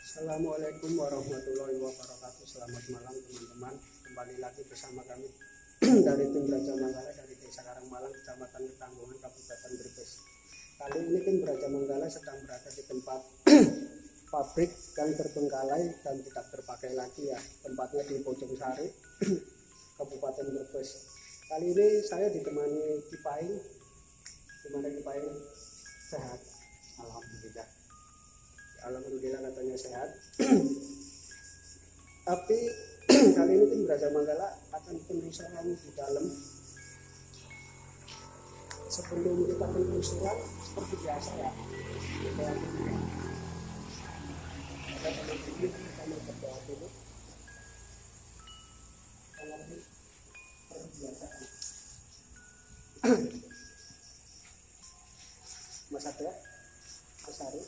Assalamualaikum warahmatullahi wabarakatuh. Selamat malam teman-teman. Kembali lagi bersama kami dari tim Braja Manggala dari Desa Karangmalang, Kecamatan Ketanggungan, Kabupaten Brebes. Kali ini tim Braja Manggala sedang berada di tempat pabrik yang terbengkalai dan tidak terpakai lagi ya. Tempatnya di Bojong Sari, Kabupaten Brebes. Kali ini saya ditemani Kipaing. Gimana Kipaing? Sehat? Alhamdulillah. Alhamdulillah katanya sehat. Tapi kali ini tim Braja Manggala akan penelusuran di dalam. Sebelum kita penelusuran seperti biasa ya, kita mau berdoa dulu. Karena ini perbiasaan. Mas Adra, Mas Ari.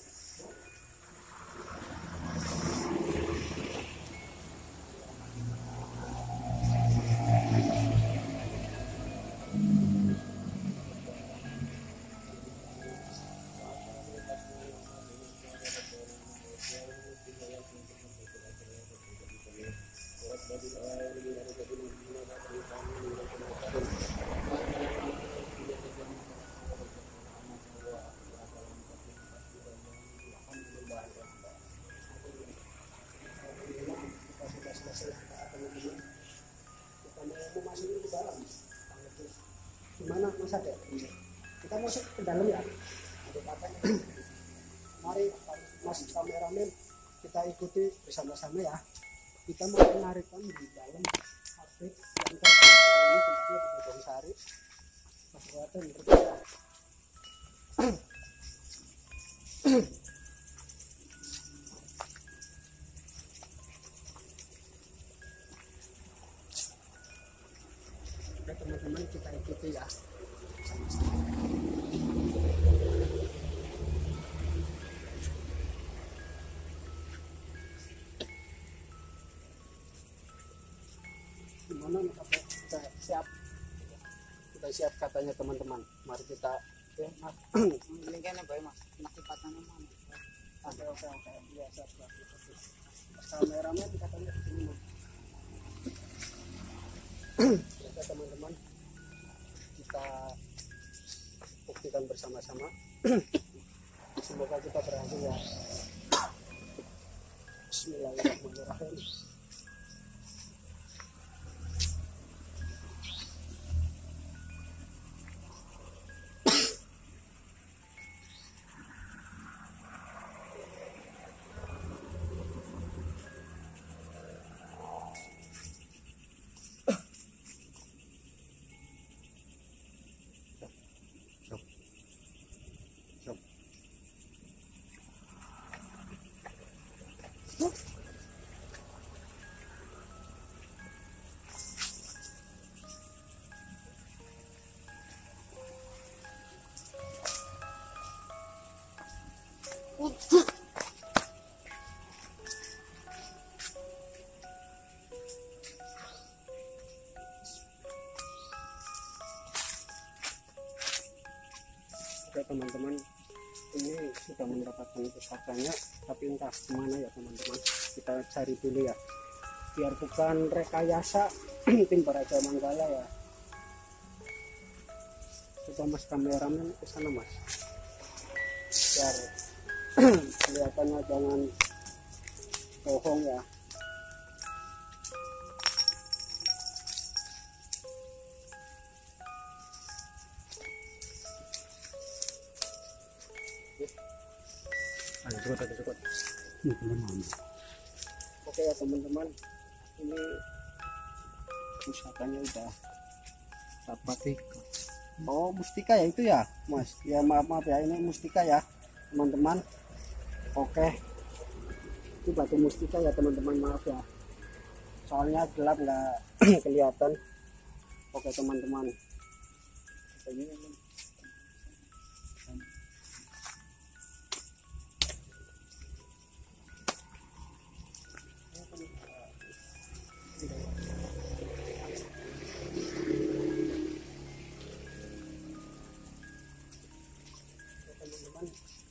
Gimana Mas Ade? Kita masuk ke dalam ya. Mari Mas kameramen, kita ikuti bersama-sama ya. Kita mau menarikan di dalam pabrik yang terbengkalai ini, tempatnya di Bojong Sari, Kabupaten Brebes. Oke teman-teman, kita ikuti ya. Gimana kita siap? Kita siap katanya teman-teman. Mari kita Mas. Ini kan apa ya Mas? Nakipatan mana? Oke. Ya, siap. Mas kameramen katanya di sini Mas. Oke teman-teman, kita buktikan bersama-sama. Semoga kita berhasil ya. Bismillahirrahmanirrahim. Oke teman-teman, ini sudah mendapatkan pusakanya, tapi entah kemana ya teman-teman. Kita cari dulu ya, biar bukan rekayasa tim Braja Manggala ya. Coba Mas kameramen ke sana Mas, biar kelihatannya jangan bohong ya. Cepat. Oke ya teman-teman, ini pusakanya udah dapat. Oh mustika ya itu ya Mas. Ya maaf ya, ini mustika ya teman-teman. Oke, itu batu mustika ya teman-teman, maaf ya. Soalnya gelap nggak kelihatan. Oke teman-teman. Teman-teman,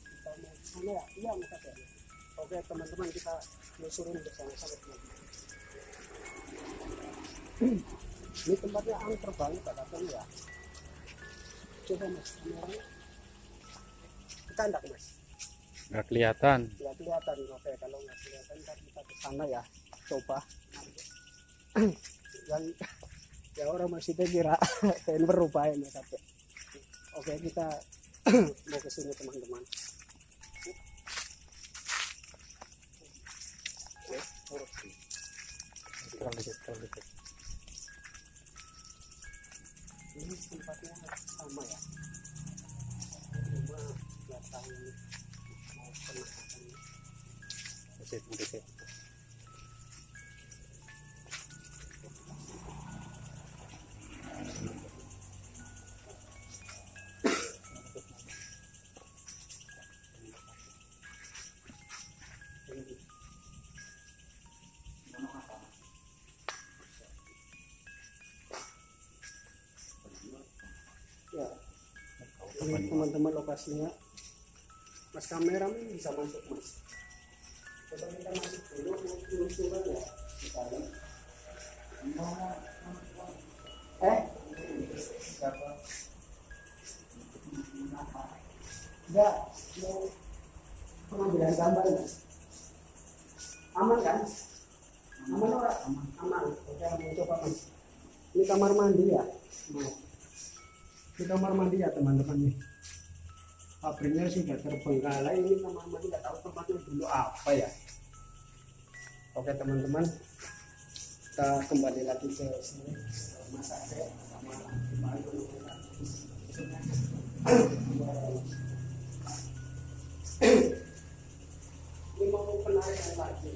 kita mau sana ya? Iya, Mas Ade. Oke teman-teman kita telusurin bersama-sama teman-teman. Ini tempatnya angker banget katanya ya. Coba mas kameranya kita enggak mas, Nggak kelihatan. nggak kelihatan. Oke, kalau nggak kelihatan ntar kita ke sana ya, coba. Dan ya orang masih kira pengen berupaya ya tapi oke kita mau ke sini teman-teman. Ini tempatnya sama ya, cuma nggak tahu mau penampakannya. Ya, ini teman-teman lokasinya. Mas kameramen bisa masuk mas. Coba kita masuk dulu telusuran ya. Misalnya. Siapa? Enggak, mau pengambilan gambar mas. Aman kan? Aman orang? Aman. Oke, mau coba mas. Ini kamar mandi ya. Ini kamar mandi ya teman-teman nih. Pabriknya sudah terbengkalai. Ini kamar mandi, nggak tahu tempatnya dulu apa ya. Oke teman-teman, kita kembali lagi ke sini. Mas Ade sama ini mau penarikan lagi.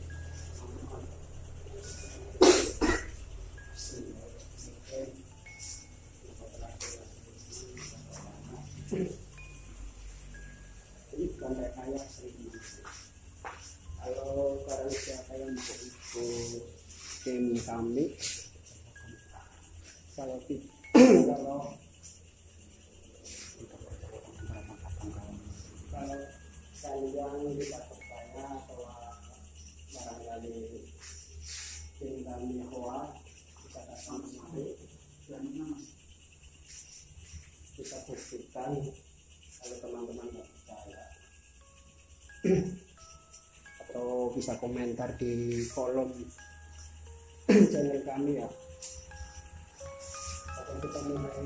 Ini bukan kayak sering kalau barang siapa yang mau ikut tim kami, kalau kalian tidak percaya bahwa barangkali tim kami hoax, bisa datang kemari dan bisa buktikan kalau teman-teman tidak percaya. Atau bisa komentar di kolom channel kami ya. Atau kita mulai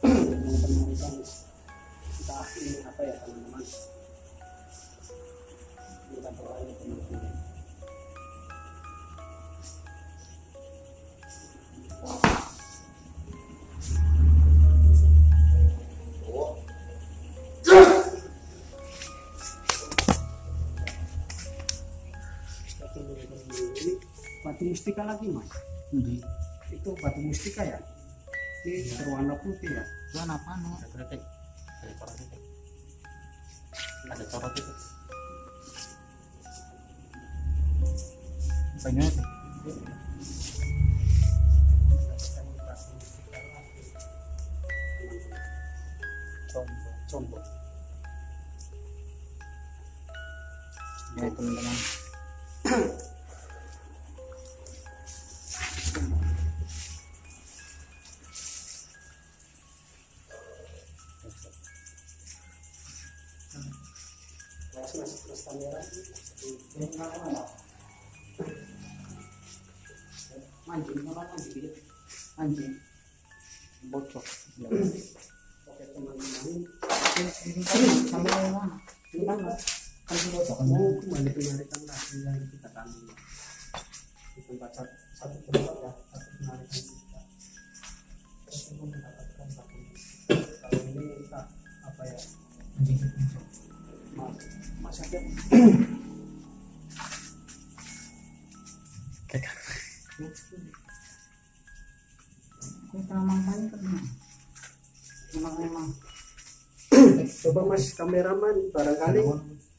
mengenalkan entah ini apa ya teman-teman. Kita doain teman-teman. Batu mustika lagi mas. Itu batu mustika ya, ini berwarna putih ya. Warna apa no? Ada corot itu. Banyak. Combo. Ya teman-teman. Mas kamera Anjing bocor. oke teman-teman, Sama yang mana? gimana kan mau kembali penarikan lagi yang kita tanggung di tempat satu tempat ya, satu penarikan kita terus untuk mendapatkan satu. Kalau ini kita apa ya, mas ada Memang. coba mas kameraman, barangkali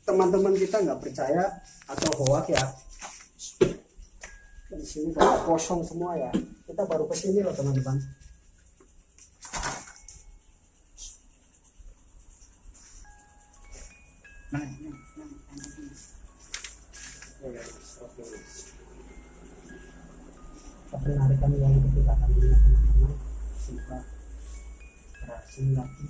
teman-teman kita nggak percaya atau hoax ya. Di sini kosong semua ya, kita baru kesini loh teman-teman. penarikan uang itu kita akan lihat teman-teman, sudah berhasil lagi.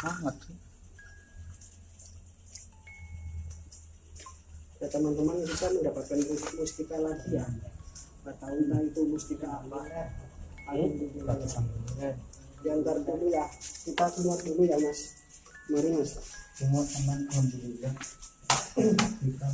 Banget sih. Ya teman-teman, kita mendapatkan mustika lagi ya. Nggak tahu entah itu mustika apa. Alhamdulillah. Diantar dulu ya. Kita keluar dulu ya Mas. Mari Mas. Semua teman alhamdulillah. Kita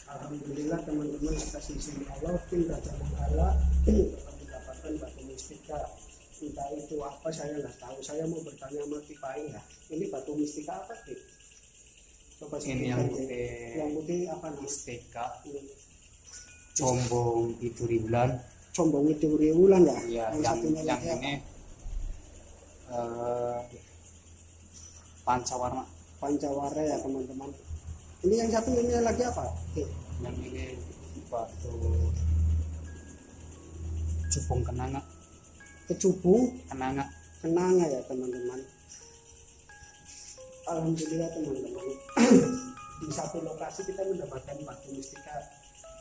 Alhamdulillah teman-teman, atas izin Allah tim Raja Manggala telah mendapatkan batu mistika. Entah itu apa saya nggak tahu. Saya mau bertanya sama Kipai ya. Ini batu mistika apa sih? Coba Ini yang sebutkan, Ki. putih Yang putih apa nih? mistika combong itu bulan. Combong itu riulan ya? Iya, Yang satunya yang lagi apa? ini pancawarna. Pancawara ya teman-teman. Ini yang satu ini lagi apa? Ki? Yang ini batu cupung kenanga. Kecubung Kenanga ya teman-teman. Alhamdulillah teman-teman. Di satu lokasi kita mendapatkan batu mistika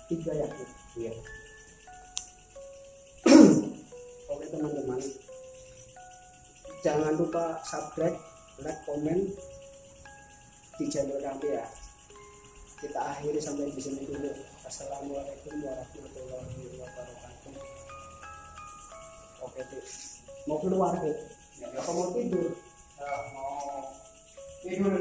3 ya. Ki? iya. Oke teman-teman, jangan lupa subscribe, like, komen di channel kami ya. Kita akhiri sampai di sini dulu. Assalamualaikum warahmatullahi wabarakatuh. Oke tuh, mau keluar tuh? Apa mau tidur? Mau tidur.